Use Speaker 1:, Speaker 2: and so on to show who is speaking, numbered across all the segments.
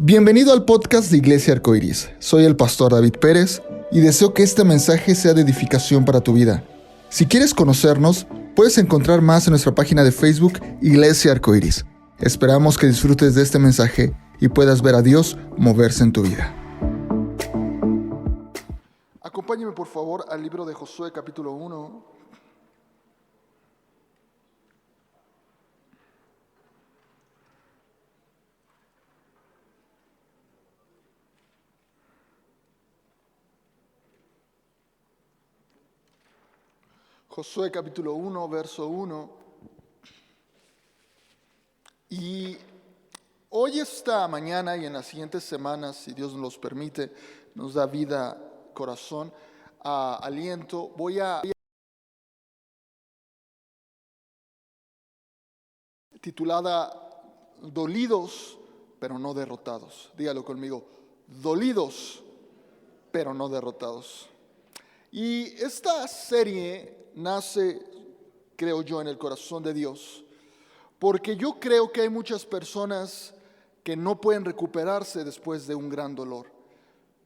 Speaker 1: Bienvenido al podcast de Iglesia Arcoiris. Soy el pastor David Pérez y deseo que este mensaje sea de edificación para tu vida. Si quieres conocernos, puedes encontrar más en nuestra página de Facebook Iglesia Arcoiris. Esperamos que disfrutes de este mensaje y puedas ver a Dios moverse en tu vida. Acompáñeme por favor al libro de Josué capítulo 1. Josué capítulo 1, verso 1. Y hoy, esta mañana y en las siguientes semanas, si Dios nos los permite, nos da vida, corazón, aliento, voy a titulada Dolidos, pero no derrotados. Dígalo conmigo, dolidos, pero no derrotados. Y esta serie nace, creo yo, en el corazón de Dios, porque yo creo que hay muchas personas que no pueden recuperarse después de un gran dolor.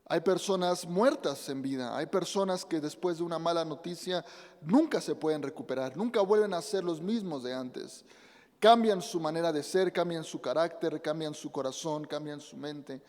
Speaker 1: Hay personas muertas en vida, hay personas que después de una mala noticia nunca se pueden recuperar, nunca vuelven a ser los mismos de antes. Cambian su manera de ser, cambian su carácter, cambian su corazón, cambian su mente.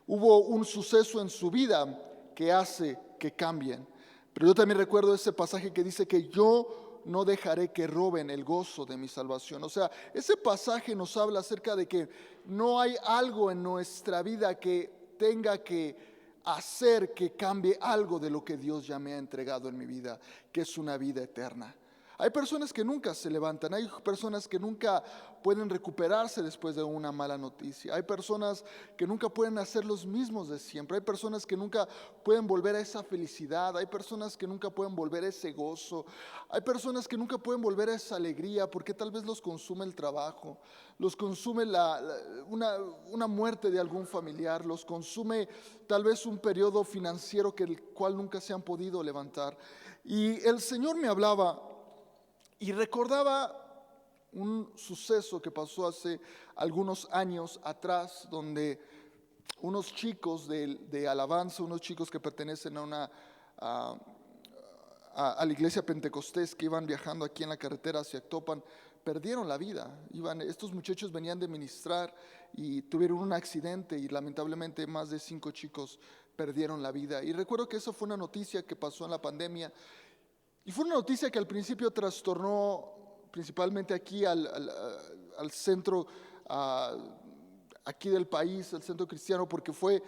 Speaker 1: Hubo un suceso en su vida que hace que cambien. Pero yo también recuerdo ese pasaje que dice que yo no dejaré que roben el gozo de mi salvación. O sea, ese pasaje nos habla acerca de que no hay algo en nuestra vida que tenga que hacer que cambie algo de lo que Dios ya me ha entregado en mi vida, que es una vida eterna. Hay personas que nunca se levantan, hay personas que nunca pueden recuperarse después de una mala noticia, hay personas que nunca pueden hacer los mismos de siempre, hay personas que nunca pueden volver a esa felicidad, hay personas que nunca pueden volver a ese gozo, hay personas que nunca pueden volver a esa alegría porque tal vez los consume el trabajo, los consume una muerte de algún familiar, los consume tal vez un periodo financiero que el cual nunca se han podido levantar. Y el Señor me hablaba y recordaba un suceso que pasó hace algunos años atrás, donde unos chicos de alabanza, unos chicos que pertenecen a la iglesia pentecostés, que iban viajando aquí en la carretera hacia Actopan, perdieron la vida. Estos muchachos venían de ministrar y tuvieron un accidente y lamentablemente más de 5 chicos perdieron la vida. Y recuerdo que esa fue una noticia que pasó en la pandemia. Y fue una noticia que al principio trastornó principalmente aquí al centro aquí del país, al centro cristiano, porque fue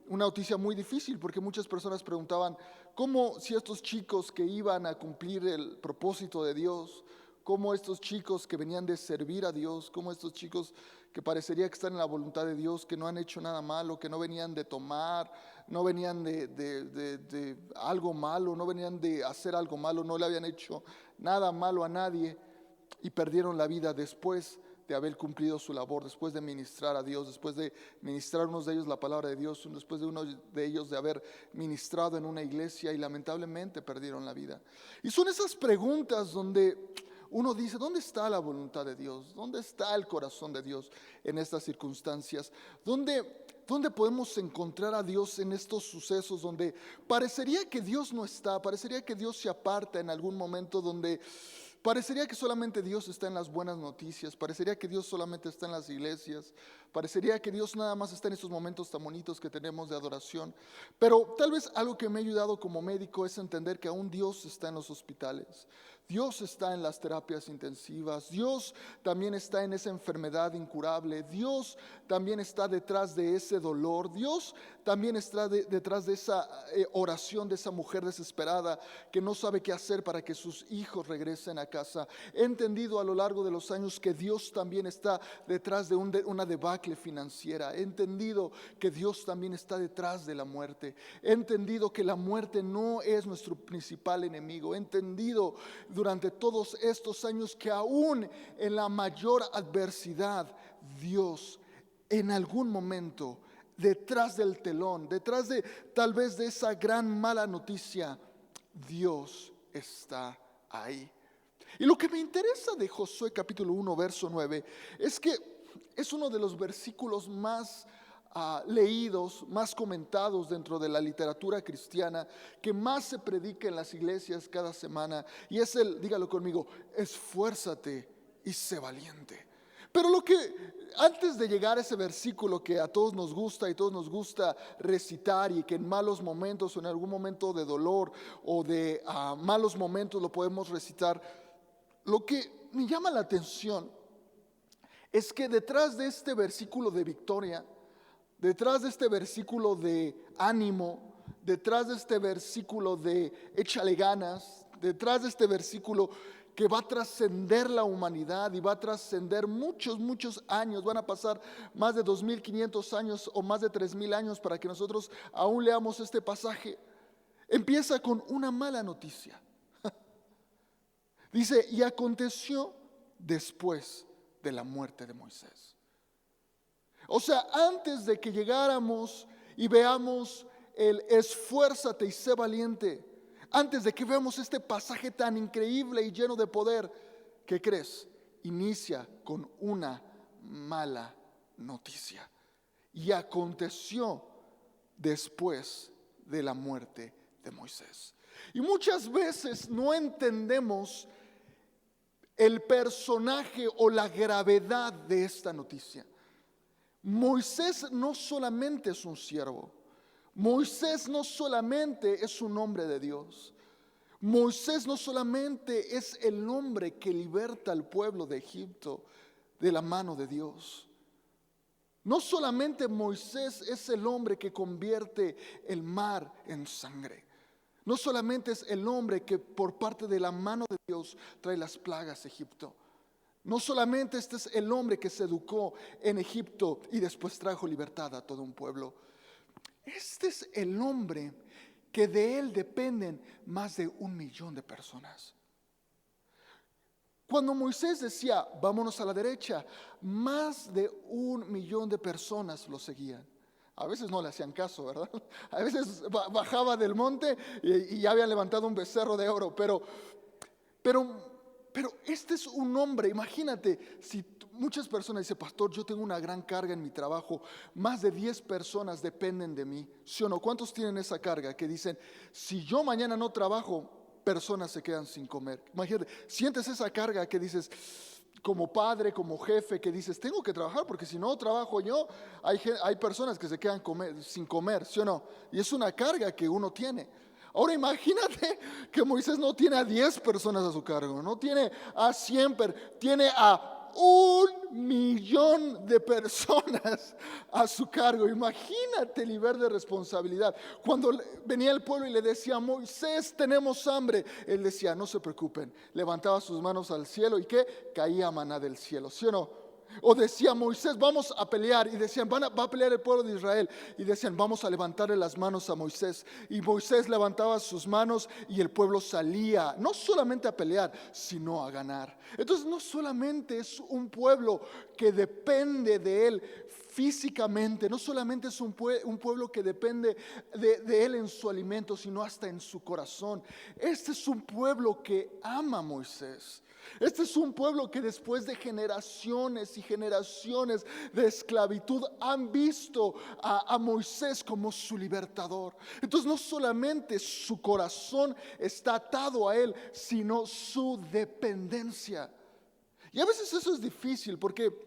Speaker 1: una noticia muy difícil, porque muchas personas preguntaban cómo, si estos chicos que iban a cumplir el propósito de Dios, cómo estos chicos que venían de servir a Dios, cómo estos chicos que parecería que están en la voluntad de Dios, que no han hecho nada malo, que no venían de tomar, no venían de algo malo, no venían de hacer algo malo, no le habían hecho nada malo a nadie y perdieron la vida después de haber cumplido su labor, después de ministrar a Dios, después de ministrar a unos de ellos la palabra de Dios, después de uno de ellos de haber ministrado en una iglesia y lamentablemente perdieron la vida. Y son esas preguntas donde uno dice, ¿dónde está la voluntad de Dios? ¿Dónde está el corazón de Dios en estas circunstancias? ¿Dónde podemos encontrar a Dios en estos sucesos donde parecería que Dios no está, parecería que Dios se aparta en algún momento, donde parecería que solamente Dios está en las buenas noticias, parecería que Dios solamente está en las iglesias, parecería que Dios nada más está en estos momentos tan bonitos que tenemos de adoración? Pero tal vez algo que me ha ayudado como médico es entender que aún Dios está en los hospitales, Dios está en las terapias intensivas, Dios también está en esa enfermedad incurable, Dios también está detrás de ese dolor, Dios también está detrás de esa oración de esa mujer desesperada que no sabe qué hacer para que sus hijos regresen a casa. He entendido a lo largo de los años que Dios también está detrás de una debacle financiera. He entendido que Dios también está detrás de la muerte. He entendido que la muerte no es nuestro principal enemigo. He entendido durante todos estos años que aún en la mayor adversidad, Dios en algún momento, detrás del telón, detrás de tal vez de esa gran mala noticia, Dios está ahí. Y lo que me interesa de Josué capítulo 1 verso 9 es que es uno de los versículos más leídos, más comentados dentro de la literatura cristiana, que más se predica en las iglesias cada semana, y es dígalo conmigo, esfuérzate y sé valiente. Pero antes de llegar a ese versículo que a todos nos gusta y todos nos gusta recitar, y que en malos momentos o en algún momento de dolor o de malos momentos lo podemos recitar, lo que me llama la atención es que detrás de este versículo de victoria, detrás de este versículo de ánimo, detrás de este versículo de échale ganas, detrás de este versículo que va a trascender la humanidad y va a trascender muchos, muchos años, van a pasar más de 2500 años o más de 3000 años para que nosotros aún leamos este pasaje, empieza con una mala noticia. Dice, y aconteció después de la muerte de Moisés. O sea, antes de que llegáramos y veamos el esfuérzate y sé valiente, antes de que veamos este pasaje tan increíble y lleno de poder, ¿qué crees? Inicia con una mala noticia. Y aconteció después de la muerte de Moisés. Y muchas veces no entendemos el personaje o la gravedad de esta noticia. Moisés no solamente es un siervo, Moisés no solamente es un hombre de Dios, Moisés no solamente es el hombre que liberta al pueblo de Egipto de la mano de Dios. No solamente Moisés es el hombre que convierte el mar en sangre. No solamente es el hombre que por parte de la mano de Dios trae las plagas a Egipto. No solamente este es el hombre que se educó en Egipto y después trajo libertad a todo un pueblo. Este es el hombre que de él dependen más de 1 millón de personas. Cuando Moisés decía, vámonos a la derecha, más de 1 millón de personas lo seguían. A veces no le hacían caso, ¿verdad? A veces bajaba del monte y ya habían levantado un becerro de oro. Pero este es un hombre, imagínate, si muchas personas dicen, pastor, yo tengo una gran carga en mi trabajo, más de 10 personas dependen de mí, ¿sí o no? ¿Cuántos tienen esa carga que dicen, si yo mañana no trabajo, personas se quedan sin comer? Imagínate, sientes esa carga que dices, como padre, como jefe, que dices, tengo que trabajar porque si no trabajo yo, hay personas que se quedan sin comer, ¿sí o no? Y es una carga que uno tiene. Ahora imagínate que Moisés no tiene a 10 personas a su cargo, no tiene a 100, tiene a 1 millón de personas a su cargo. Imagínate el nivel de responsabilidad. Cuando venía el pueblo y le decía, Moisés, tenemos hambre, él decía, no se preocupen, levantaba sus manos al cielo y ¿qué? Caía maná del cielo, ¿sí o no? O decía Moisés, vamos a pelear, y decían, va a pelear el pueblo de Israel, y decían, vamos a levantarle las manos a Moisés, y Moisés levantaba sus manos y el pueblo salía, no solamente a pelear, sino a ganar. Entonces no solamente es un pueblo que depende de él físicamente, no solamente es un pueblo que depende de él en su alimento, sino hasta en su corazón. Este es un pueblo que ama a Moisés. Este es un pueblo que después de generaciones y generaciones de esclavitud han visto a Moisés como su libertador. Entonces no solamente su corazón está atado a él, sino su dependencia. Y a veces eso es difícil porque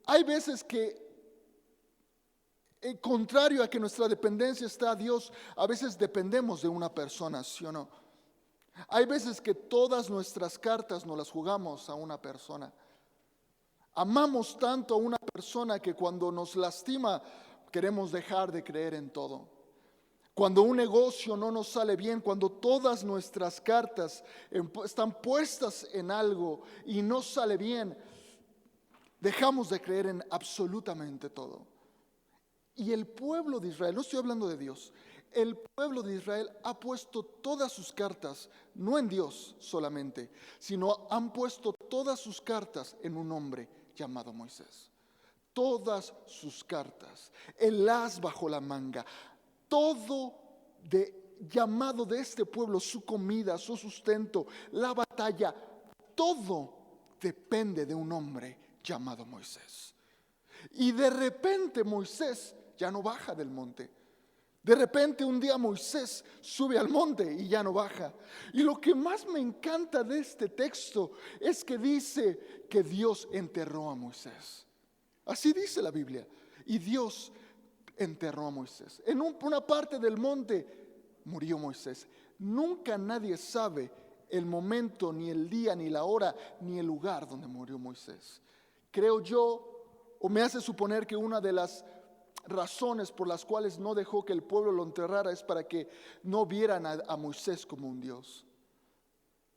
Speaker 1: hay veces que, contrario a que nuestra dependencia está a Dios, a veces dependemos de una persona, ¿sí o no? Hay veces que todas nuestras cartas nos las jugamos a una persona. Amamos tanto a una persona que cuando nos lastima queremos dejar de creer en todo. Cuando un negocio no nos sale bien, cuando todas nuestras cartas están puestas en algo y no sale bien, dejamos de creer en absolutamente todo. Y el pueblo de Israel, no estoy hablando de Dios, el pueblo de Israel ha puesto todas sus cartas, no en Dios solamente, sino han puesto todas sus cartas en un hombre llamado Moisés. Todas sus cartas, el as bajo la manga, todo llamado de este pueblo, su comida, su sustento, la batalla, todo depende de un hombre llamado Moisés. Y de repente Moisés ya no baja del monte. De repente un día Moisés sube al monte y ya no baja. Y lo que más me encanta de este texto es que dice que Dios enterró a Moisés. Así dice la Biblia. Y Dios enterró a Moisés. En una parte del monte murió Moisés. Nunca nadie sabe el momento, ni el día, ni la hora, ni el lugar donde murió Moisés. Creo yo, o me hace suponer que una de las razones por las cuales no dejó que el pueblo lo enterrara es para que no vieran a Moisés como un Dios.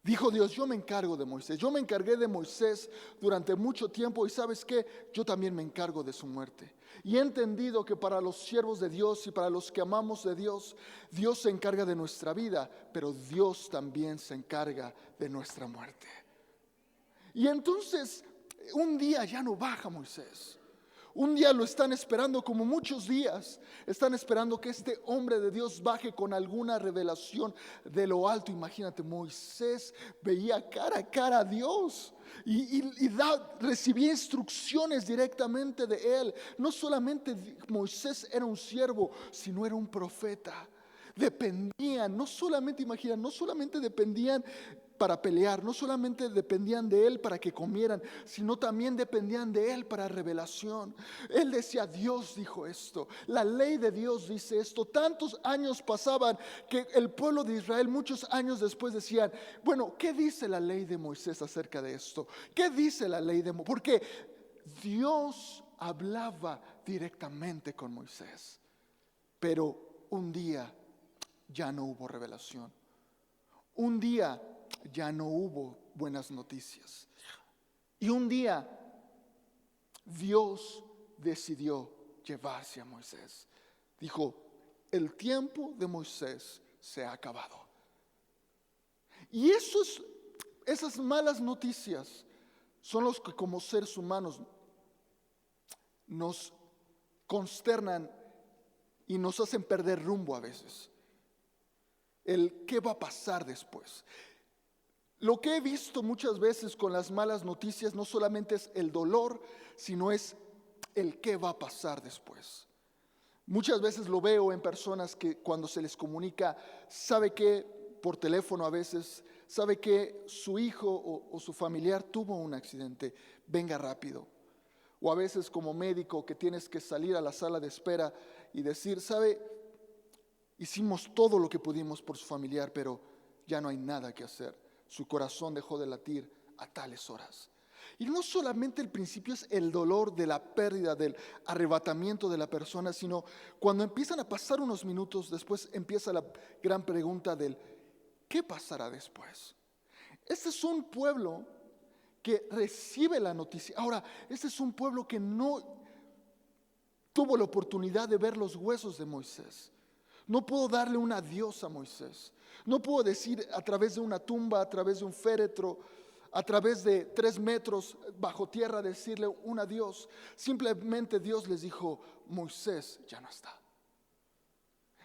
Speaker 1: Dijo Dios, yo me encargo de Moisés, yo me encargué de Moisés durante mucho tiempo y ¿sabes qué? Yo también me encargo de su muerte. Y he entendido que para los siervos de Dios y para los que amamos de Dios, Dios se encarga de nuestra vida, pero Dios también se encarga de nuestra muerte. Y entonces, un día ya no baja Moisés. Un día lo están esperando, como muchos días están esperando que este hombre de Dios baje con alguna revelación de lo alto. Imagínate, Moisés veía cara a cara a Dios y recibía instrucciones directamente de él. No solamente Moisés era un siervo, sino era un profeta. Dependían, no solamente dependían para pelear, no solamente dependían de él para que comieran, sino también dependían de él para revelación. Él decía, Dios dijo esto, la ley de Dios dice esto. Tantos años pasaban que el pueblo de Israel muchos años después decían, bueno, ¿qué dice la ley de Moisés acerca de esto? ¿Qué dice la ley de Moisés? Porque Dios hablaba directamente con Moisés, pero un día ya no hubo revelación. Un día ya no hubo buenas noticias. Y un día Dios decidió llevarse a Moisés. Dijo, el tiempo de Moisés se ha acabado. Y esas malas noticias son los que como seres humanos nos consternan y nos hacen perder rumbo a veces. El qué va a pasar después. Lo que he visto muchas veces con las malas noticias no solamente es el dolor, sino es el qué va a pasar después. Muchas veces lo veo en personas que cuando se les comunica, sabe que por teléfono a veces, sabe que su hijo o su familiar tuvo un accidente, venga rápido. O a veces como médico que tienes que salir a la sala de espera y decir, sabe, hicimos todo lo que pudimos por su familiar, pero ya no hay nada que hacer. Su corazón dejó de latir a tales horas. Y no solamente el principio es el dolor de la pérdida, del arrebatamiento de la persona, sino cuando empiezan a pasar unos minutos, después empieza la gran pregunta del ¿qué pasará después? Este es un pueblo que recibe la noticia. Ahora, este es un pueblo que no tuvo la oportunidad de ver los huesos de Moisés. No puedo darle un adiós a Moisés. No puedo decir a través de una tumba, a través de un féretro, a través de 3 metros bajo tierra, decirle un adiós. Simplemente Dios les dijo, Moisés ya no está.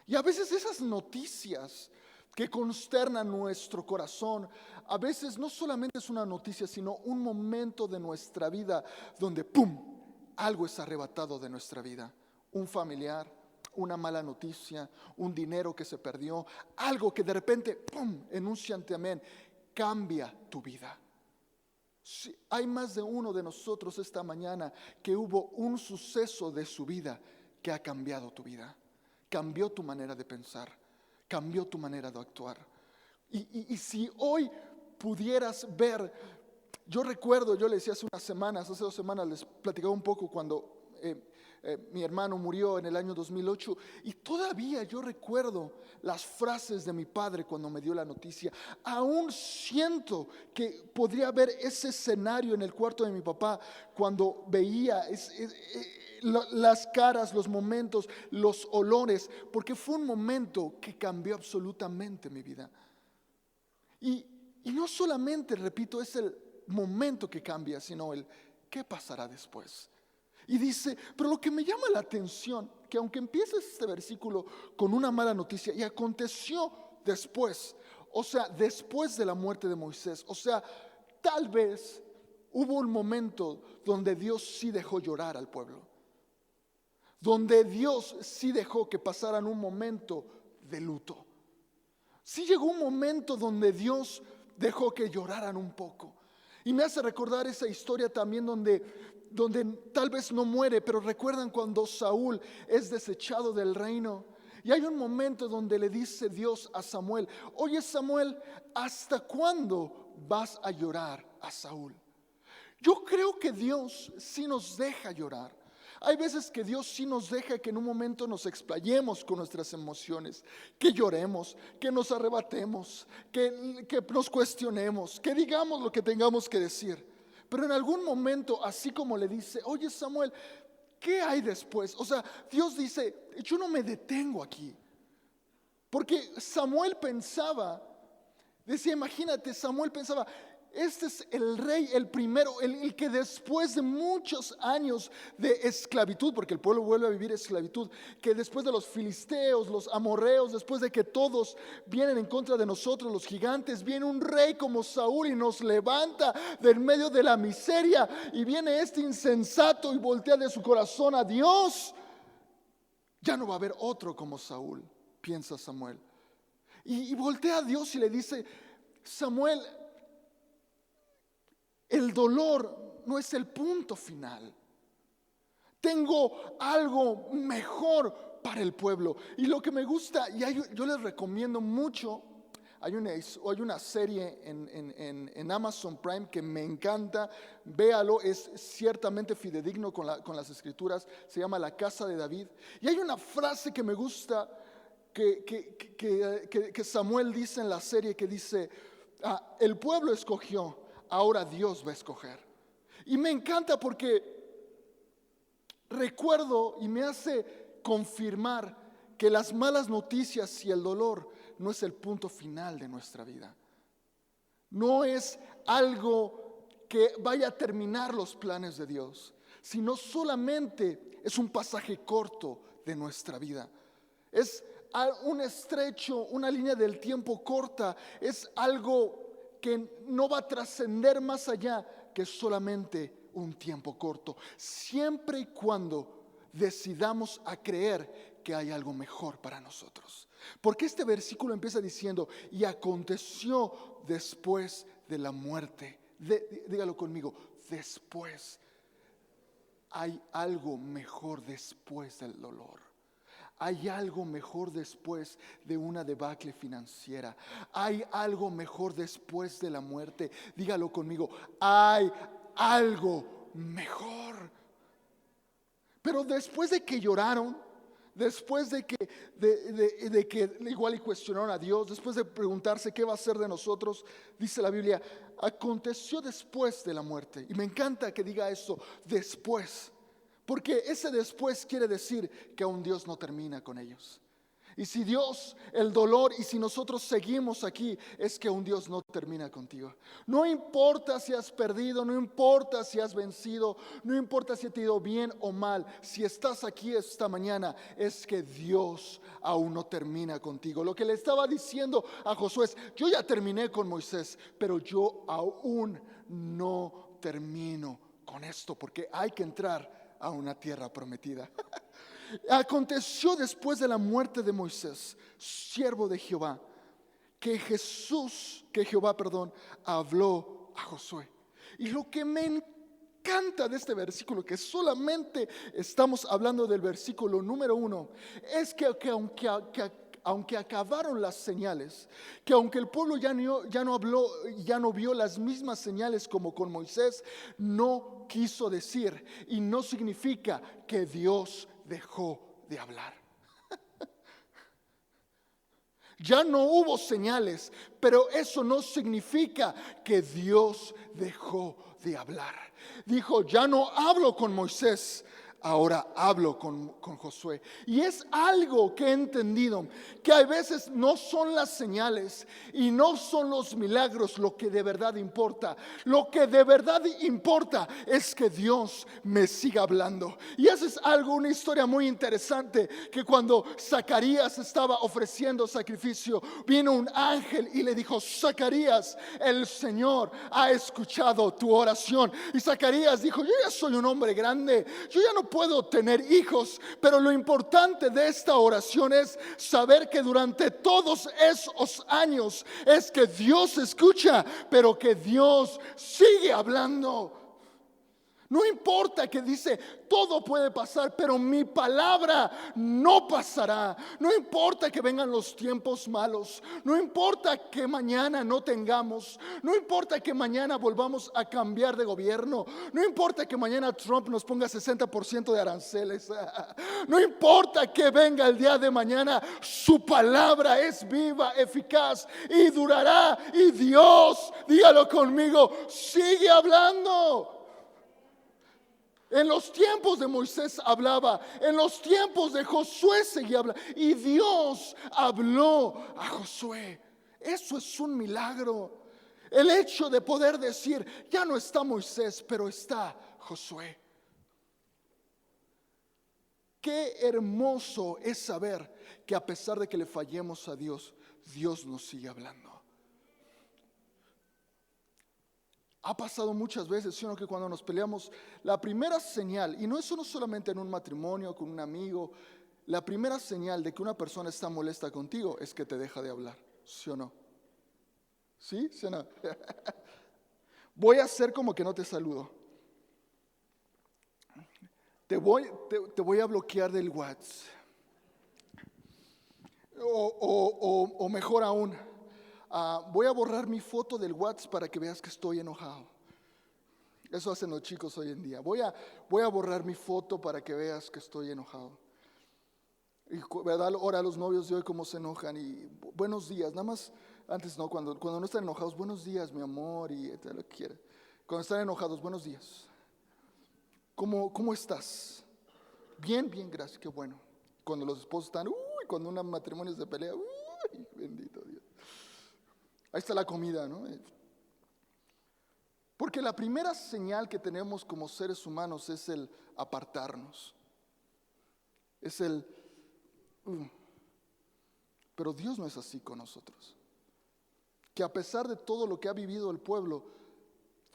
Speaker 1: Y a veces esas noticias que consternan nuestro corazón, a veces no solamente es una noticia, sino un momento de nuestra vida donde ¡pum! Algo es arrebatado de nuestra vida. Un familiar, una mala noticia, un dinero que se perdió, algo que de repente, ¡pum!, en un santiamén, cambia tu vida. Sí, hay más de uno de nosotros esta mañana que hubo un suceso de su vida que ha cambiado tu vida, cambió tu manera de pensar, cambió tu manera de actuar. Y si hoy pudieras ver, yo recuerdo, yo le decía hace 2 semanas les platicaba un poco cuando mi hermano murió en el año 2008 y todavía yo recuerdo las frases de mi padre cuando me dio la noticia. Aún siento que podría ver ese escenario en el cuarto de mi papá cuando veía las caras, los momentos, los olores, porque fue un momento que cambió absolutamente mi vida. Y no solamente, repito, es el momento que cambia, sino el qué pasará después. Y dice, pero lo que me llama la atención, que aunque empieza este versículo con una mala noticia, y aconteció después, o sea, después de la muerte de Moisés, o sea, tal vez hubo un momento donde Dios sí dejó llorar al pueblo. donde Dios sí dejó que pasaran un momento de luto. Sí llegó un momento donde Dios dejó que lloraran un poco. Y me hace recordar esa historia también donde tal vez no muere, pero recuerdan cuando Saúl es desechado del reino. Y hay un momento donde le dice Dios a Samuel: oye Samuel, ¿hasta cuándo vas a llorar a Saúl? Yo creo que Dios sí nos deja llorar. Hay veces que Dios sí nos deja que en un momento nos explayemos con nuestras emociones, que lloremos, que nos arrebatemos, que nos cuestionemos, que digamos lo que tengamos que decir. Pero en algún momento, así como le dice: oye Samuel, ¿qué hay después? O sea, Dios dice: yo no me detengo aquí. Porque Samuel pensaba, decía, imagínate, Samuel pensaba: este es el rey, el primero, el que después de muchos años de esclavitud, porque el pueblo vuelve a vivir esclavitud, que después de los filisteos, los amorreos, después de que todos vienen en contra de nosotros, los gigantes, viene un rey como Saúl y nos levanta del medio de la miseria, y viene este insensato y voltea de su corazón a Dios. Ya no va a haber otro como Saúl, piensa Samuel. Y voltea a Dios y le dice: Samuel, el dolor no es el punto final. Tengo algo mejor para el pueblo. Y lo que me gusta, y yo les recomiendo mucho, hay una serie en Amazon Prime que me encanta. Véalo, es ciertamente fidedigno con las escrituras. Se llama La Casa de David. Y hay una frase que me gusta que Samuel dice en la serie, que dice: el pueblo escogió, ahora Dios va a escoger. Y me encanta porque recuerdo y me hace confirmar que las malas noticias y el dolor no es el punto final de nuestra vida. No es algo que vaya a terminar los planes de Dios, sino solamente es un pasaje corto de nuestra vida. Es un estrecho, una línea del tiempo corta. Es algo que no va a trascender más allá que solamente un tiempo corto, siempre y cuando decidamos a creer que hay algo mejor para nosotros. Porque este versículo empieza diciendo: y aconteció después de la muerte. Dígalo conmigo: después. Hay algo mejor después del dolor. Hay algo mejor después de una debacle financiera. Hay algo mejor después de la muerte. Dígalo conmigo: hay algo mejor. Pero después de que lloraron, después de que igual y cuestionaron a Dios, después de preguntarse qué va a hacer de nosotros, dice la Biblia: aconteció después de la muerte. Y me encanta que diga eso, después. Porque ese después quiere decir que aún Dios no termina con ellos. Y si Dios, el dolor, y si nosotros seguimos aquí, es que aún Dios no termina contigo. No importa si has perdido, no importa si has vencido, no importa si te ha ido bien o mal. Si estás aquí esta mañana, es que Dios aún no termina contigo. Lo que le estaba diciendo a Josué es: yo ya terminé con Moisés, pero yo aún no termino con esto, porque hay que entrar a una tierra prometida. Aconteció después de la muerte de Moisés, siervo de Jehová, que Jehová habló a Josué. Y lo que me encanta de este versículo, que solamente estamos hablando del versículo número 1, es que aunque acabaron las señales, que aunque el pueblo ya no habló, ya no vio las mismas señales como con Moisés, no quiso decir, y no significa que Dios dejó de hablar. Ya no hubo señales, pero eso no significa que Dios dejó de hablar. Dijo: ya no hablo con Moisés, ahora hablo con Josué. Y es algo que he entendido, que a veces no son las señales y no son los milagros lo que de verdad importa. Lo que de verdad importa es que Dios me siga hablando. Y eso es una historia muy interesante, que cuando Zacarías estaba ofreciendo sacrificio, vino un ángel y le dijo: Zacarías, el Señor ha escuchado tu oración. Y Zacarías dijo: yo ya soy un hombre grande, yo ya no no puedo tener hijos, pero lo importante de esta oración es saber que durante todos esos años es que Dios escucha, pero que Dios sigue hablando. No importa que dice, todo puede pasar, pero mi palabra no pasará. No importa que vengan los tiempos malos. No importa que mañana no tengamos. No importa que mañana volvamos a cambiar de gobierno. No importa que mañana Trump nos ponga 60% de aranceles. No importa que venga el día de mañana. Su palabra es viva, eficaz y durará. Y Dios, dígalo conmigo, sigue hablando. En los tiempos de Moisés hablaba, en los tiempos de Josué seguía hablando, y Dios habló a Josué. Eso es un milagro. El hecho de poder decir, ya no está Moisés, pero está Josué. Qué hermoso es saber que a pesar de que le fallemos a Dios, Dios nos sigue hablando. Ha pasado muchas veces, sino que cuando nos peleamos, la primera señal, y no solamente en un matrimonio, con un amigo, la primera señal de que una persona está molesta contigo es que te deja de hablar, ¿sí o no? ¿Sí? ¿Sí o no? Voy a hacer como que no te saludo. Te voy a bloquear del WhatsApp. O mejor aún, voy a borrar mi foto del WhatsApp para que veas que estoy enojado. Eso hacen los chicos hoy en día. Voy a borrar mi foto para que veas que estoy enojado. Y ¿verdad? Ahora los novios de hoy cómo se enojan. Y buenos días, nada más. Antes no, cuando no están enojados, buenos días mi amor, y te lo quiere. Cuando están enojados, buenos días. ¿Cómo estás? Bien, bien, gracias, qué bueno. Cuando los esposos están, cuando un matrimonio se pelea, bendito Dios. Ahí está la comida, ¿no? Porque la primera señal que tenemos como seres humanos es el apartarnos. Es el... Pero Dios no es así con nosotros. Que a pesar de todo lo que ha vivido el pueblo,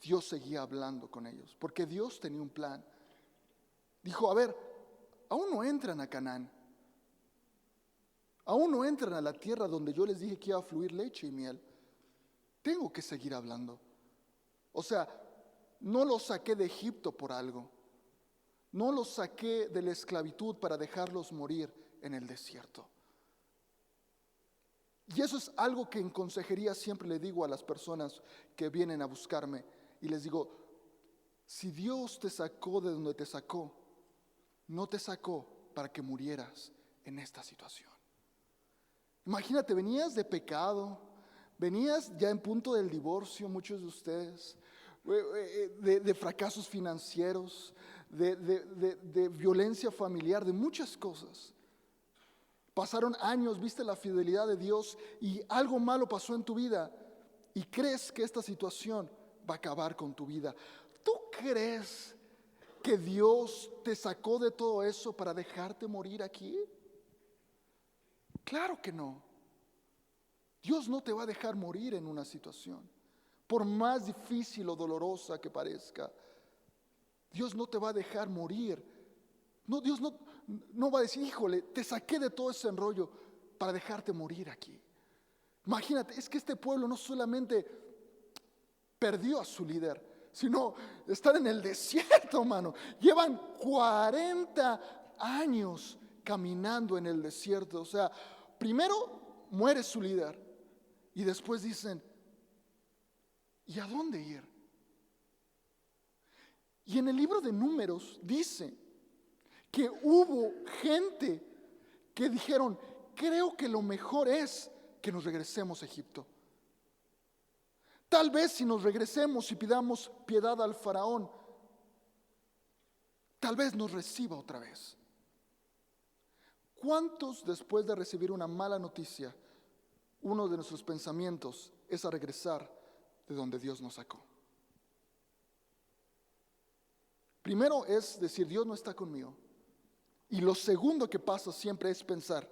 Speaker 1: Dios seguía hablando con ellos. Porque Dios tenía un plan. Dijo, a ver, aún no entran a Canaán. Aún no entran a la tierra donde yo les dije que iba a fluir leche y miel. Tengo que seguir hablando. O sea, no los saqué de Egipto por algo. No los saqué de la esclavitud para dejarlos morir en el desierto. Y eso es algo que en consejería siempre le digo a las personas que vienen a buscarme. Y les digo, si Dios te sacó de donde te sacó, no te sacó para que murieras en esta situación. Imagínate, venías de pecado, venías ya en punto del divorcio, muchos de ustedes, de fracasos financieros, de violencia familiar, de muchas cosas. Pasaron años, viste la fidelidad de Dios y algo malo pasó en tu vida y crees que esta situación va a acabar con tu vida. ¿Tú crees que Dios te sacó de todo eso para dejarte morir aquí? Claro que no. Dios no te va a dejar morir en una situación, por más difícil o dolorosa que parezca. Dios no te va a dejar morir. No, Dios no va a decir, híjole, te saqué de todo ese enrollo para dejarte morir aquí. Imagínate, es que este pueblo no solamente perdió a su líder, sino están en el desierto, mano. Llevan 40 años caminando en el desierto. O sea, primero muere su líder y después dicen, ¿y a dónde ir? Y en el libro de Números dice que hubo gente que dijeron, creo que lo mejor es que nos regresemos a Egipto. Tal vez si nos regresemos y pidamos piedad al faraón, tal vez nos reciba otra vez. ¿Cuántos después de recibir una mala noticia, uno de nuestros pensamientos es a regresar de donde Dios nos sacó? Primero es decir, Dios no está conmigo. Y lo segundo que pasa siempre es pensar,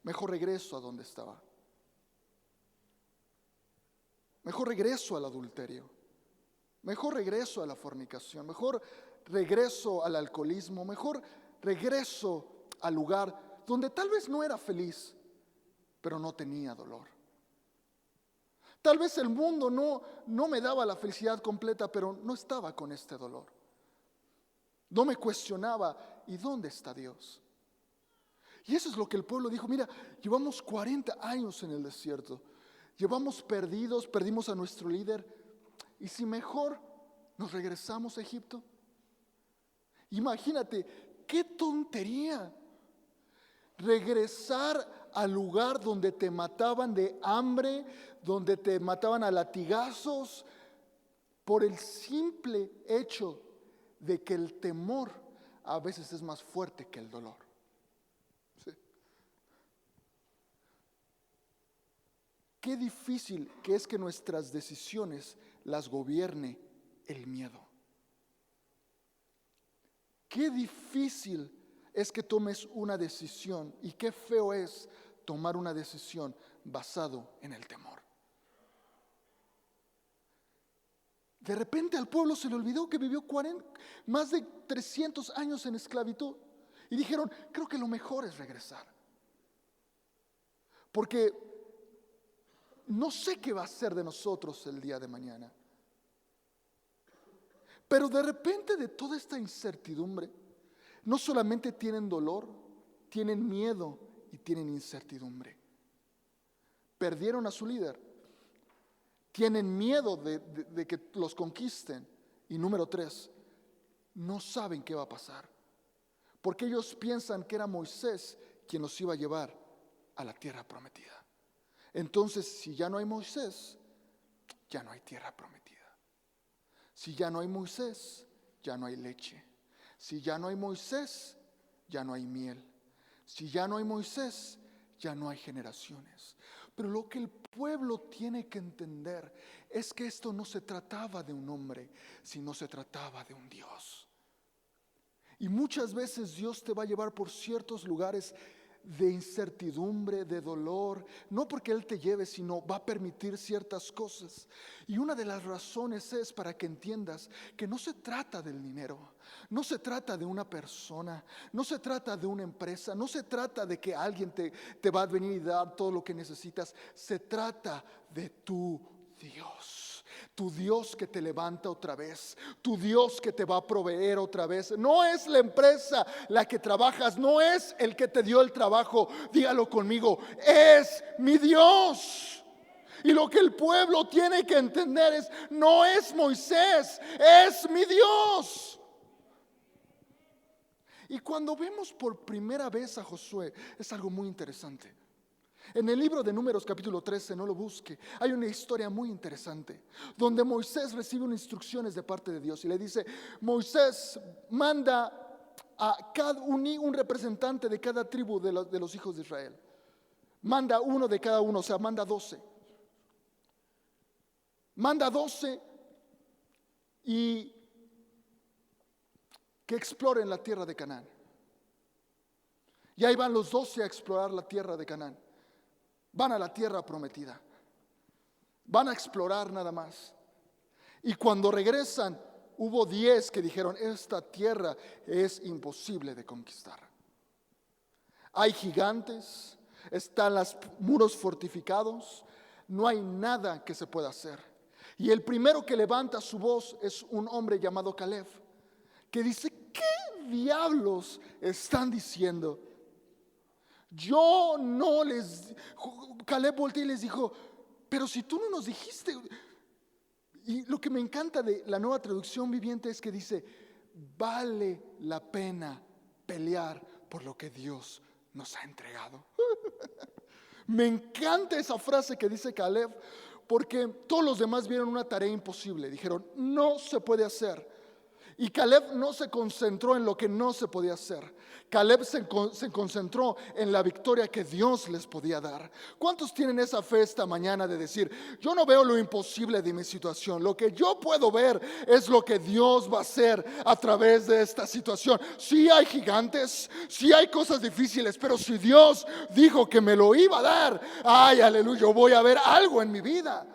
Speaker 1: mejor regreso a donde estaba. Mejor regreso al adulterio. Mejor regreso a la fornicación. Mejor regreso al alcoholismo, mejor regreso al lugar donde tal vez no era feliz, pero no tenía dolor. Tal vez el mundo no me daba la felicidad completa, pero no estaba con este dolor. No me cuestionaba, ¿y dónde está Dios? Y eso es lo que el pueblo dijo. Mira, llevamos 40 años en el desierto. Llevamos perdidos, perdimos a nuestro líder. ¿Y si mejor nos regresamos a Egipto? Imagínate, qué tontería. Regresar al lugar donde te mataban de hambre, donde te mataban a latigazos, por el simple hecho de que el temor a veces es más fuerte que el dolor. ¿Sí? Qué difícil que es que nuestras decisiones las gobierne el miedo. Qué difícil es que tomes una decisión, y qué feo es tomar una decisión basado en el temor. De repente al pueblo se le olvidó que vivió más de 300 años en esclavitud, y dijeron, creo que lo mejor es regresar, porque no sé qué va a ser de nosotros el día de mañana. Pero de repente, de toda esta incertidumbre, no solamente tienen dolor, tienen miedo y tienen incertidumbre. Perdieron a su líder, tienen miedo de que los conquisten. Y número 3, no saben qué va a pasar, porque ellos piensan que era Moisés quien los iba a llevar a la tierra prometida. Entonces, si ya no hay Moisés, ya no hay tierra prometida. Si ya no hay Moisés, ya no hay leche. Si ya no hay Moisés, ya no hay miel. Si ya no hay Moisés, ya no hay generaciones. Pero lo que el pueblo tiene que entender es que esto no se trataba de un hombre, sino se trataba de un Dios. Y muchas veces Dios te va a llevar por ciertos lugares de incertidumbre, de dolor, no porque Él te lleve, sino va a permitir ciertas cosas. Y una de las razones es para que entiendas que no se trata del dinero, no se trata de una persona, no se trata de una empresa, no se trata de que alguien te va a venir y dar todo lo que necesitas. Se trata de tu Dios. Tu Dios que te levanta otra vez, tu Dios que te va a proveer otra vez. No es la empresa la que trabajas, no es el que te dio el trabajo. Dígalo conmigo, es mi Dios. Y lo que el pueblo tiene que entender es, no es Moisés, es mi Dios. Y cuando vemos por primera vez a Josué, es algo muy interesante. En el libro de Números capítulo 13, no lo busque, hay una historia muy interesante donde Moisés recibe unas instrucciones de parte de Dios y le dice, Moisés, manda a un representante de cada tribu de los hijos de Israel. Manda uno de cada uno, o sea, manda 12. Manda 12 y que exploren la tierra de Canaán. Y ahí van los 12 a explorar la tierra de Canaán. Van a la tierra prometida. Van a explorar nada más. Y cuando regresan, hubo 10 que dijeron, esta tierra es imposible de conquistar. Hay gigantes, están los muros fortificados, no hay nada que se pueda hacer. Y el primero que levanta su voz es un hombre llamado Caleb, que dice, ¿qué diablos están diciendo? Yo no les... Caleb volteó y les dijo, pero si tú no nos dijiste. Y lo que me encanta de la Nueva Traducción Viviente es que dice, vale la pena pelear por lo que Dios nos ha entregado. Me encanta esa frase que dice Caleb, porque todos los demás vieron una tarea imposible. Dijeron, no se puede hacer. Y Caleb no se concentró en lo que no se podía hacer. Caleb se concentró en la victoria que Dios les podía dar. ¿Cuántos tienen esa fe esta mañana de decir, yo no veo lo imposible de mi situación? Lo que yo puedo ver es lo que Dios va a hacer a través de esta situación. Sí hay gigantes, sí hay cosas difíciles, pero si Dios dijo que me lo iba a dar, ay, aleluya, yo voy a ver algo en mi vida.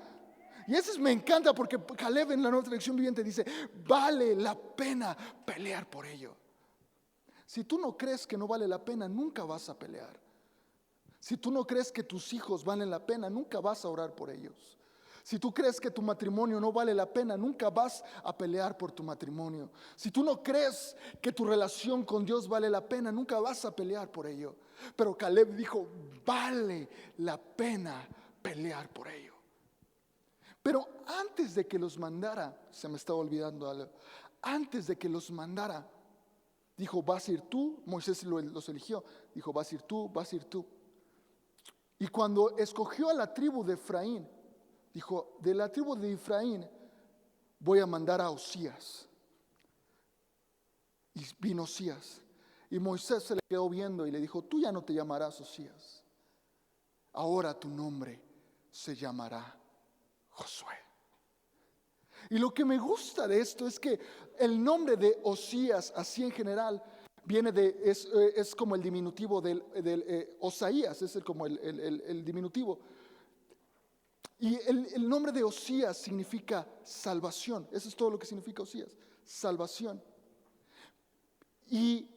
Speaker 1: Y eso me encanta porque Caleb en la Nueva Traducción Viviente dice, vale la pena pelear por ello. Si tú no crees que no vale la pena, nunca vas a pelear. Si tú no crees que tus hijos valen la pena, nunca vas a orar por ellos. Si tú crees que tu matrimonio no vale la pena, nunca vas a pelear por tu matrimonio. Si tú no crees que tu relación con Dios vale la pena, nunca vas a pelear por ello. Pero Caleb dijo, vale la pena pelear por ello. Pero antes de que los mandara, se me estaba olvidando algo, antes de que los mandara, dijo, vas a ir tú. Moisés los eligió, dijo, vas a ir tú, vas a ir tú. Y cuando escogió a la tribu de Efraín, dijo, de la tribu de Efraín voy a mandar a Osías. Y vino Osías. Y Moisés se le quedó viendo y le dijo, tú ya no te llamarás Osías. Ahora tu nombre se llamará Josué. Y lo que me gusta de esto es que el nombre de Osías, así en general, viene es como el diminutivo del Osaías, es como el diminutivo. Y el nombre de Osías significa salvación. Eso es todo lo que significa Osías, salvación. Y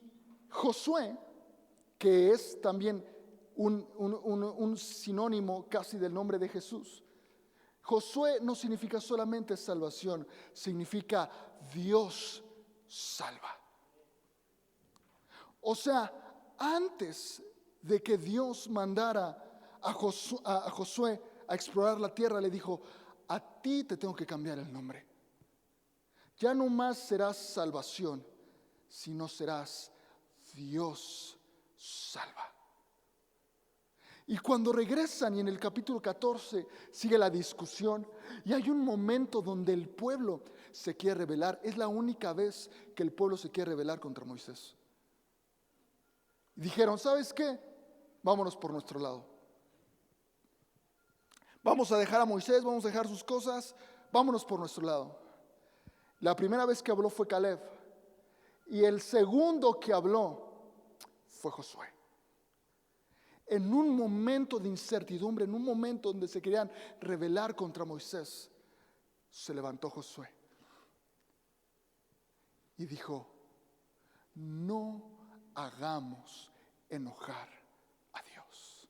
Speaker 1: Josué, que es también un sinónimo casi del nombre de Jesús. Josué no significa solamente salvación, significa Dios salva. O sea, antes de que Dios mandara a Josué a explorar la tierra, le dijo, a ti te tengo que cambiar el nombre. Ya no más serás salvación, sino serás Dios salva. Y cuando regresan y en el capítulo 14 sigue la discusión y hay un momento donde el pueblo se quiere rebelar. Es la única vez que el pueblo se quiere rebelar contra Moisés. Y dijeron, ¿sabes qué? Vámonos por nuestro lado. Vamos a dejar a Moisés, vamos a dejar sus cosas, vámonos por nuestro lado. La primera vez que habló fue Caleb y el segundo que habló fue Josué. En un momento de incertidumbre, en un momento donde se querían rebelar contra Moisés, se levantó Josué y dijo, no hagamos enojar a Dios.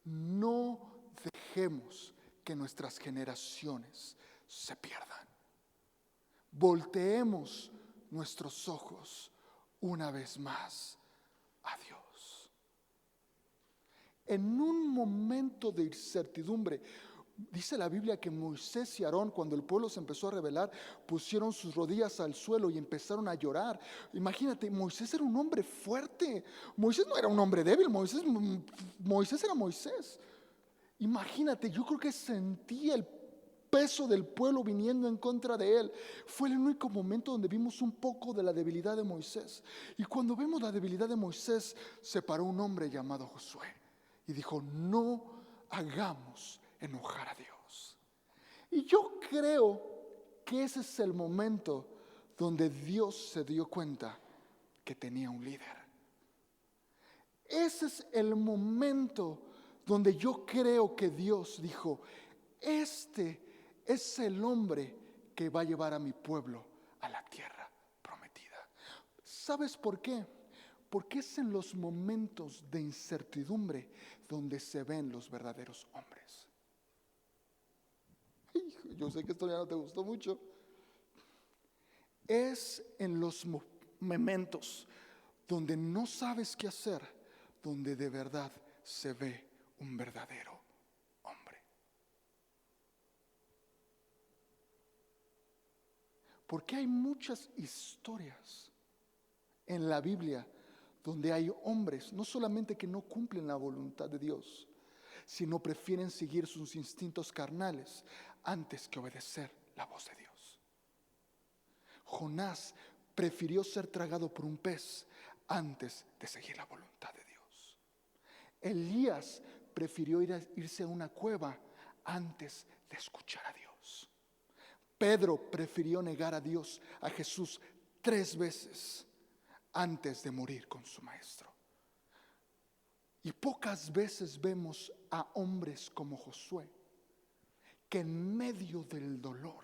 Speaker 1: No dejemos que nuestras generaciones se pierdan. Volteemos nuestros ojos una vez más a Dios. En un momento de incertidumbre, dice la Biblia que Moisés y Aarón, cuando el pueblo se empezó a rebelar, pusieron sus rodillas al suelo y empezaron a llorar. Imagínate, Moisés era un hombre fuerte. Moisés no era un hombre débil, Moisés era Moisés. Imagínate, yo creo que sentía el peso del pueblo viniendo en contra de él. Fue el único momento donde vimos un poco de la debilidad de Moisés. Y cuando vemos la debilidad de Moisés, se paró un hombre llamado Josué y dijo, no hagamos enojar a Dios. Y yo creo que ese es el momento donde Dios se dio cuenta que tenía un líder. Ese es el momento donde yo creo que Dios dijo, este es el hombre que va a llevar a mi pueblo a la tierra prometida. ¿Sabes por qué? Porque es en los momentos de incertidumbre donde se ven los verdaderos hombres. Yo sé que esto ya no te gustó mucho. Es en los momentos donde no sabes qué hacer, donde de verdad se ve un verdadero hombre. Porque hay muchas historias en la Biblia donde hay hombres, no solamente que no cumplen la voluntad de Dios, sino prefieren seguir sus instintos carnales antes que obedecer la voz de Dios. Jonás prefirió ser tragado por un pez antes de seguir la voluntad de Dios. Elías prefirió irse a una cueva antes de escuchar a Dios. Pedro prefirió negar a Dios, a Jesús, 3 veces antes de morir con su maestro. Y pocas veces vemos a hombres como Josué, que en medio del dolor,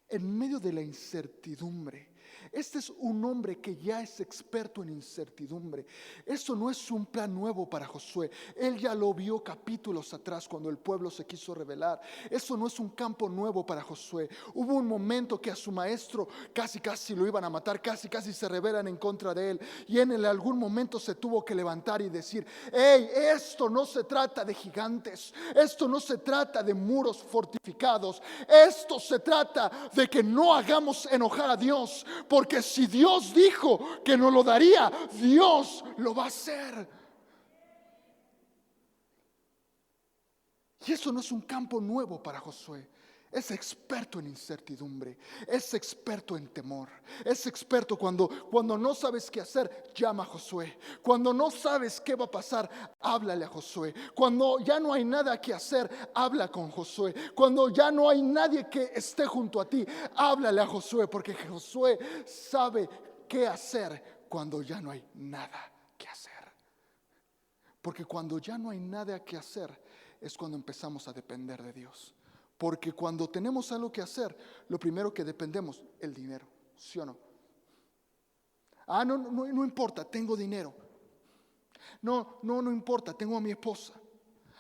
Speaker 1: en medio de la incertidumbre, este es un hombre que ya es experto en incertidumbre. Esto no es un plan nuevo para Josué. Él ya lo vio capítulos atrás cuando el pueblo se quiso rebelar. Eso no es un campo nuevo para Josué. Hubo un momento que a su maestro casi lo iban a matar, casi se rebelan en contra de él. Y en algún momento se tuvo que levantar y decir: hey, esto no se trata de gigantes. Esto no se trata de muros fortificados. Esto se trata de que no hagamos enojar a Dios. Porque si Dios dijo que nos lo daría, Dios lo va a hacer. Y eso no es un campo nuevo para Josué. Es experto en incertidumbre, es experto en temor, es experto cuando no sabes qué hacer, llama a Josué. Cuando no sabes qué va a pasar, háblale a Josué. Cuando ya no hay nada que hacer, habla con Josué. Cuando ya no hay nadie que esté junto a ti, háblale a Josué, porque Josué sabe qué hacer cuando ya no hay nada que hacer. Porque cuando ya no hay nada que hacer, es cuando empezamos a depender de Dios. Porque cuando tenemos algo que hacer, lo primero que dependemos, el dinero, ¿sí o no? No importa, tengo dinero. No importa, tengo a mi esposa.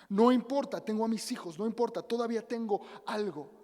Speaker 1: No importa, tengo a mis hijos. No importa, todavía tengo algo.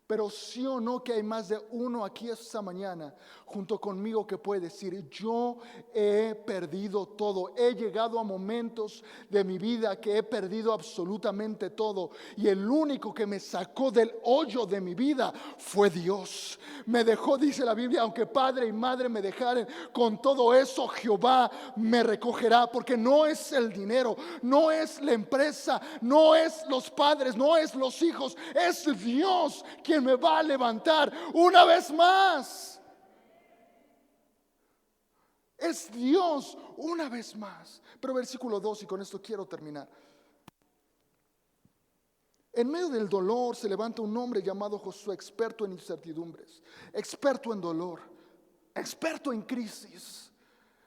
Speaker 1: Pero sí o no que hay más de uno aquí esta mañana junto conmigo que puede decir: yo he perdido todo. He llegado a momentos de mi vida que he perdido absolutamente todo. Y el único que me sacó del hoyo de mi vida fue Dios. Me dejó, dice la Biblia, aunque padre y madre me dejaren, con todo eso Jehová me recogerá. Porque no es el dinero, no es la empresa, no es los padres, no es los hijos, es Dios quien me va a levantar una vez más. Es Dios una vez más. Pero versículo 2, y con esto quiero terminar. En medio del dolor se levanta un hombre llamado Josué, experto en incertidumbres, experto en dolor, experto en crisis.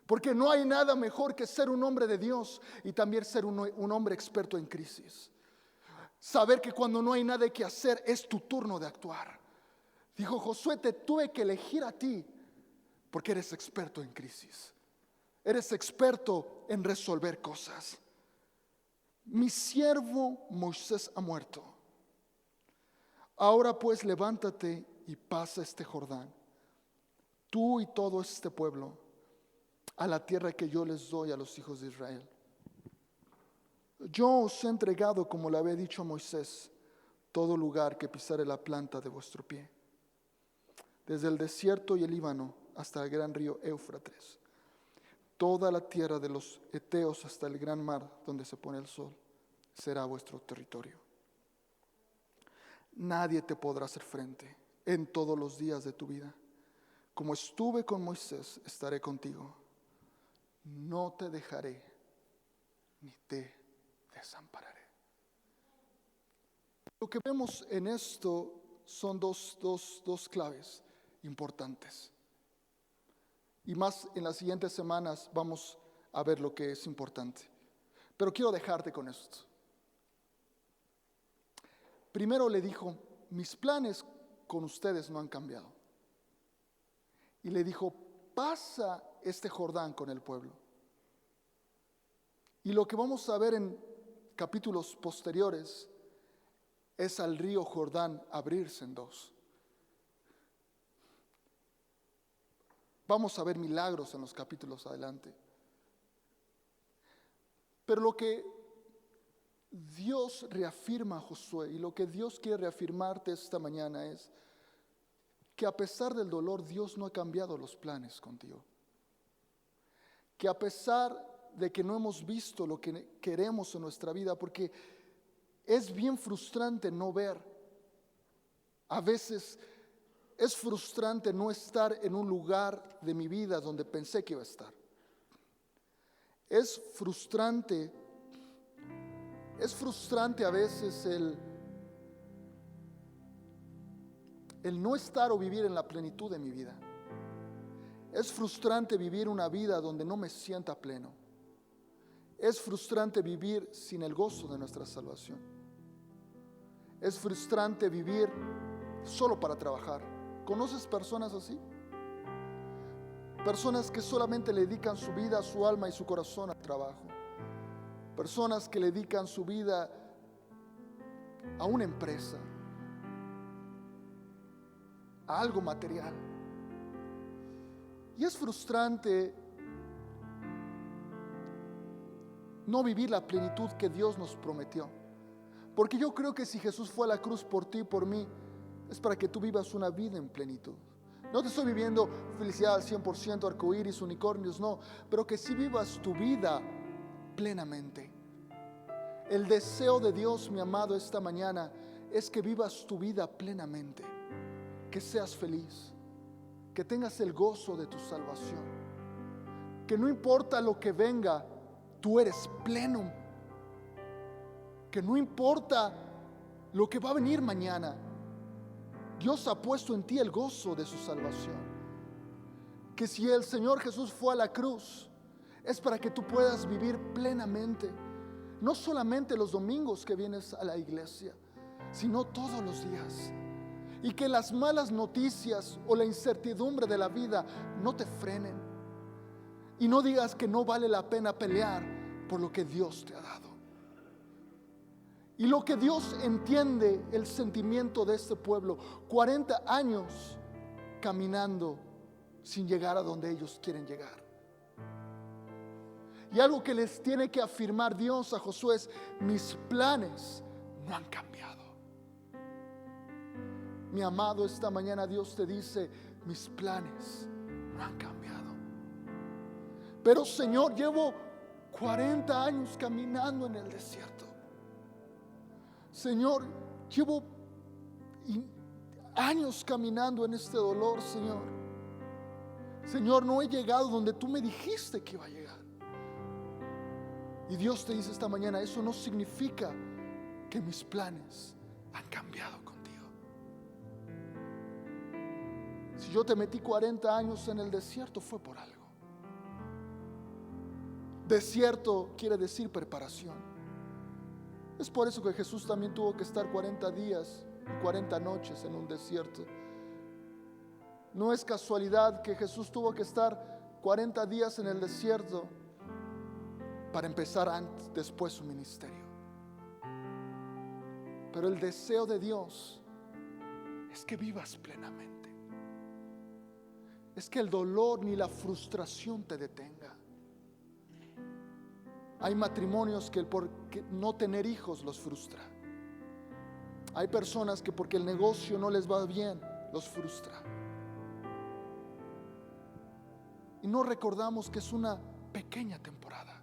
Speaker 1: Porque no hay nada mejor que ser un hombre de Dios y también ser un hombre experto en crisis. Saber que cuando no hay nada que hacer, es tu turno de actuar. Dijo Josué: te tuve que elegir a ti porque eres experto en crisis. Eres experto en resolver cosas. Mi siervo Moisés ha muerto. Ahora pues levántate y pasa este Jordán, tú y todo este pueblo, a la tierra que yo les doy a los hijos de Israel. Yo os he entregado, como le había dicho a Moisés, todo lugar que pisare la planta de vuestro pie, desde el desierto y el Líbano hasta el gran río Éufrates, toda la tierra de los heteos hasta el gran mar donde se pone el sol, será vuestro territorio. Nadie te podrá hacer frente en todos los días de tu vida. Como estuve con Moisés, estaré contigo. No te dejaré ni te desampararé. Lo que vemos en esto son dos claves importantes. Y más en las siguientes semanas vamos a ver lo que es importante. Pero quiero dejarte con esto. Primero le dijo: mis planes con ustedes no han cambiado. Y le dijo: pasa este Jordán con el pueblo. Y lo que vamos a ver en capítulos posteriores es al río Jordán abrirse en dos. Vamos a ver milagros en los capítulos adelante. Pero lo que Dios reafirma a Josué y lo que Dios quiere reafirmarte esta mañana es que a pesar del dolor, Dios no ha cambiado los planes contigo. Que a pesar de que no hemos visto lo que queremos en nuestra vida, porque es bien frustrante no ver. A veces es frustrante no estar en un lugar de mi vida donde pensé que iba a estar. Es frustrante a veces el no estar o vivir en la plenitud de mi vida. Es frustrante vivir una vida donde no me sienta pleno. Es frustrante vivir sin el gozo de nuestra salvación. Es frustrante vivir solo para trabajar. ¿Conoces personas así? Personas que solamente le dedican su vida, su alma y su corazón al trabajo. Personas que le dedican su vida a una empresa, a algo material. Y es frustrante no vivir la plenitud que Dios nos prometió. Porque yo creo que si Jesús fue a la cruz por ti y por mí, es para que tú vivas una vida en plenitud. No te estoy viviendo felicidad al 100%, arcoíris, unicornios, no. Pero que sí vivas tu vida plenamente. El deseo de Dios, mi amado, esta mañana es que vivas tu vida plenamente. Que seas feliz. Que tengas el gozo de tu salvación. Que no importa lo que venga, tú eres pleno. Que no importa lo que va a venir mañana, Dios ha puesto en ti el gozo de su salvación. Que si el Señor Jesús fue a la cruz, es para que tú puedas vivir plenamente. No solamente los domingos que vienes a la iglesia, sino todos los días. Y que las malas noticias o la incertidumbre de la vida no te frenen. Y no digas que no vale la pena pelear por lo que Dios te ha dado. Y lo que Dios entiende, el sentimiento de este pueblo, 40 años caminando sin llegar a donde ellos quieren llegar. Y algo que les tiene que afirmar Dios a Josué es: mis planes no han cambiado. Mi amado, esta mañana Dios te dice: mis planes no han cambiado. Pero Señor, llevo 40 años caminando en el desierto. Señor, llevo años caminando en este dolor, Señor. Señor, no he llegado donde tú me dijiste que iba a llegar. Y Dios te dice esta mañana: eso no significa que mis planes han cambiado contigo. Si yo te metí 40 años en el desierto, fue por algo. Desierto quiere decir preparación. Es por eso que Jesús también tuvo que estar 40 días y 40 noches en un desierto. No es casualidad que Jesús tuvo que estar 40 días en el desierto para empezar después su ministerio. Pero el deseo de Dios es que vivas plenamente. Es que el dolor ni la frustración te detenga. Hay matrimonios que por no tener hijos los frustra. Hay personas que porque el negocio no les va bien, los frustra. Y no recordamos que es una pequeña temporada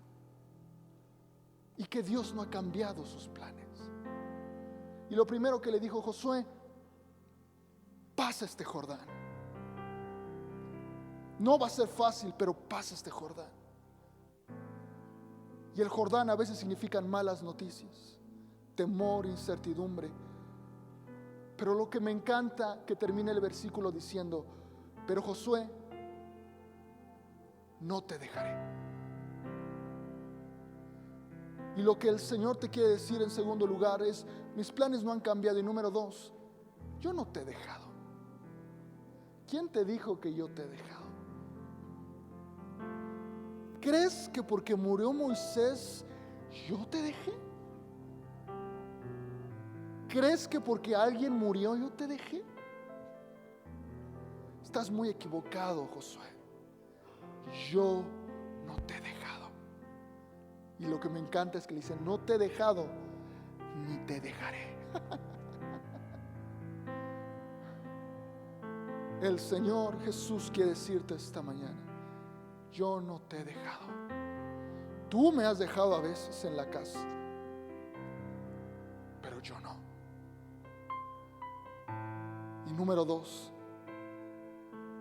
Speaker 1: y que Dios no ha cambiado sus planes. Y lo primero que le dijo Josué: pasa este Jordán. No va a ser fácil, pero pasa este Jordán. Y el Jordán a veces significan malas noticias, temor, incertidumbre. Pero lo que me encanta que termine el versículo diciendo: pero Josué, no te dejaré. Y lo que el Señor te quiere decir en segundo lugar es: mis planes no han cambiado. Y número 2, yo no te he dejado. ¿Quién te dijo que yo te he dejado? ¿Crees que porque murió Moisés yo te dejé? ¿Crees que porque alguien murió yo te dejé? Estás muy equivocado, Josué. Yo no te he dejado. Y lo que me encanta es que le dice: no te he dejado ni te dejaré. El Señor Jesús quiere decirte esta mañana: yo no te he dejado. Tú me has dejado a veces en la casa, pero yo no. Y número 2,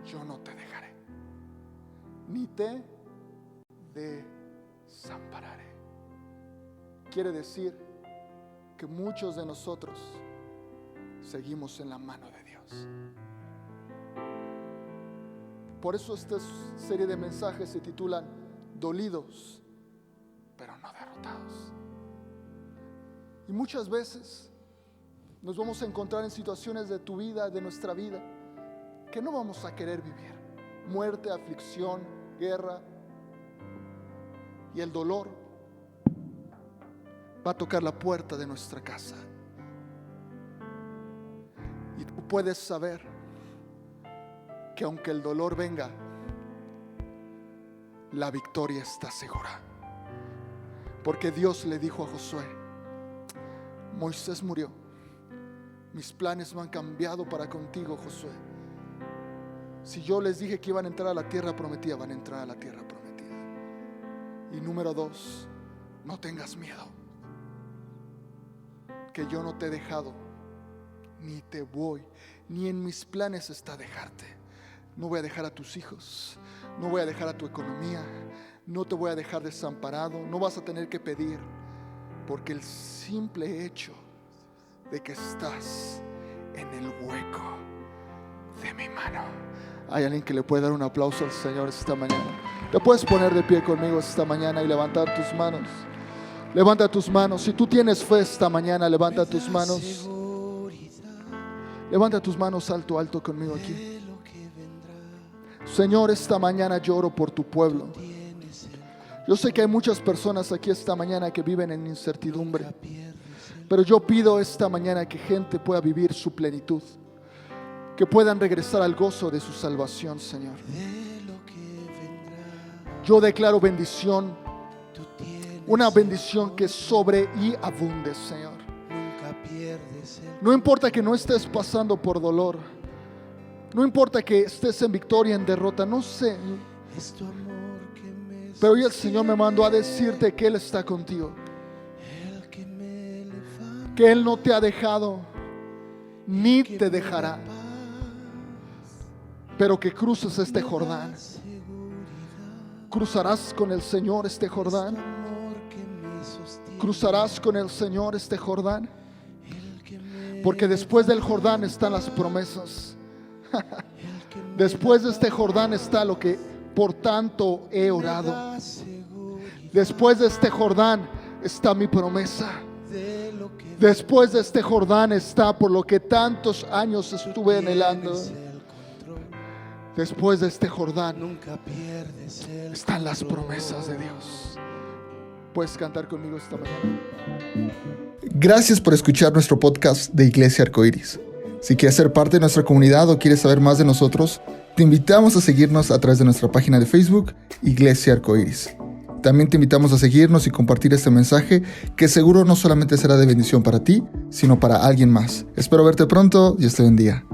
Speaker 1: yo no te dejaré, ni te desampararé. Quiere decir que muchos de nosotros seguimos en la mano de Dios. Por eso esta serie de mensajes se titulan Dolidos, pero no derrotados. Y muchas veces Nos vamos a encontrar en situaciones de tu vida, de nuestra vida, que no vamos a querer vivir. Muerte, aflicción, guerra. Y el dolor va a tocar la puerta de nuestra casa. Y tú puedes saber que aunque el dolor venga, la victoria está segura. Porque Dios le dijo a Josué: Moisés murió, mis planes no han cambiado para contigo, Josué. Si yo les dije que iban a entrar a la tierra prometida, van a entrar a la tierra prometida. Y número 2, no tengas miedo, que yo no te he dejado, ni te voy, ni en mis planes está dejarte. No voy a dejar a tus hijos, no voy a dejar a tu economía, no te voy a dejar desamparado, no vas a tener que pedir, porque el simple hecho de que estás en el hueco de mi mano. Hay alguien que le puede dar un aplauso al Señor esta mañana. Te puedes poner de pie conmigo esta mañana y levantar tus manos. Levanta tus manos. Si tú tienes fe esta mañana, levanta tus manos. Levanta tus manos alto, alto conmigo aquí. Señor, esta mañana lloro por tu pueblo. Yo sé que hay muchas personas aquí esta mañana que viven en incertidumbre, pero yo pido esta mañana que gente pueda vivir su plenitud, que puedan regresar al gozo de su salvación, Señor. Yo declaro bendición, una bendición que sobre y abunde, Señor. No importa que no estés pasando por dolor, no importa que estés en victoria, en derrota, no sé, pero hoy el Señor me mandó a decirte que Él está contigo, que Él no te ha dejado ni te dejará, pero que cruces este Jordán. Cruzarás con el Señor este Jordán. Cruzarás con el Señor este Jordán, porque después del Jordán están las promesas. Después de este Jordán está lo que por tanto he orado. Después de este Jordán está mi promesa. Después de este Jordán está por lo que tantos años estuve anhelando. Después de este Jordán están las promesas de Dios. Puedes cantar conmigo esta mañana. Gracias por escuchar nuestro podcast de Iglesia Arcoíris. Si quieres ser parte de nuestra comunidad o quieres saber más de nosotros, te invitamos a seguirnos a través de nuestra página de Facebook, Iglesia Arcoíris. También te invitamos a seguirnos y compartir este mensaje, que seguro no solamente será de bendición para ti, sino para alguien más. Espero verte pronto. Dios te bendiga.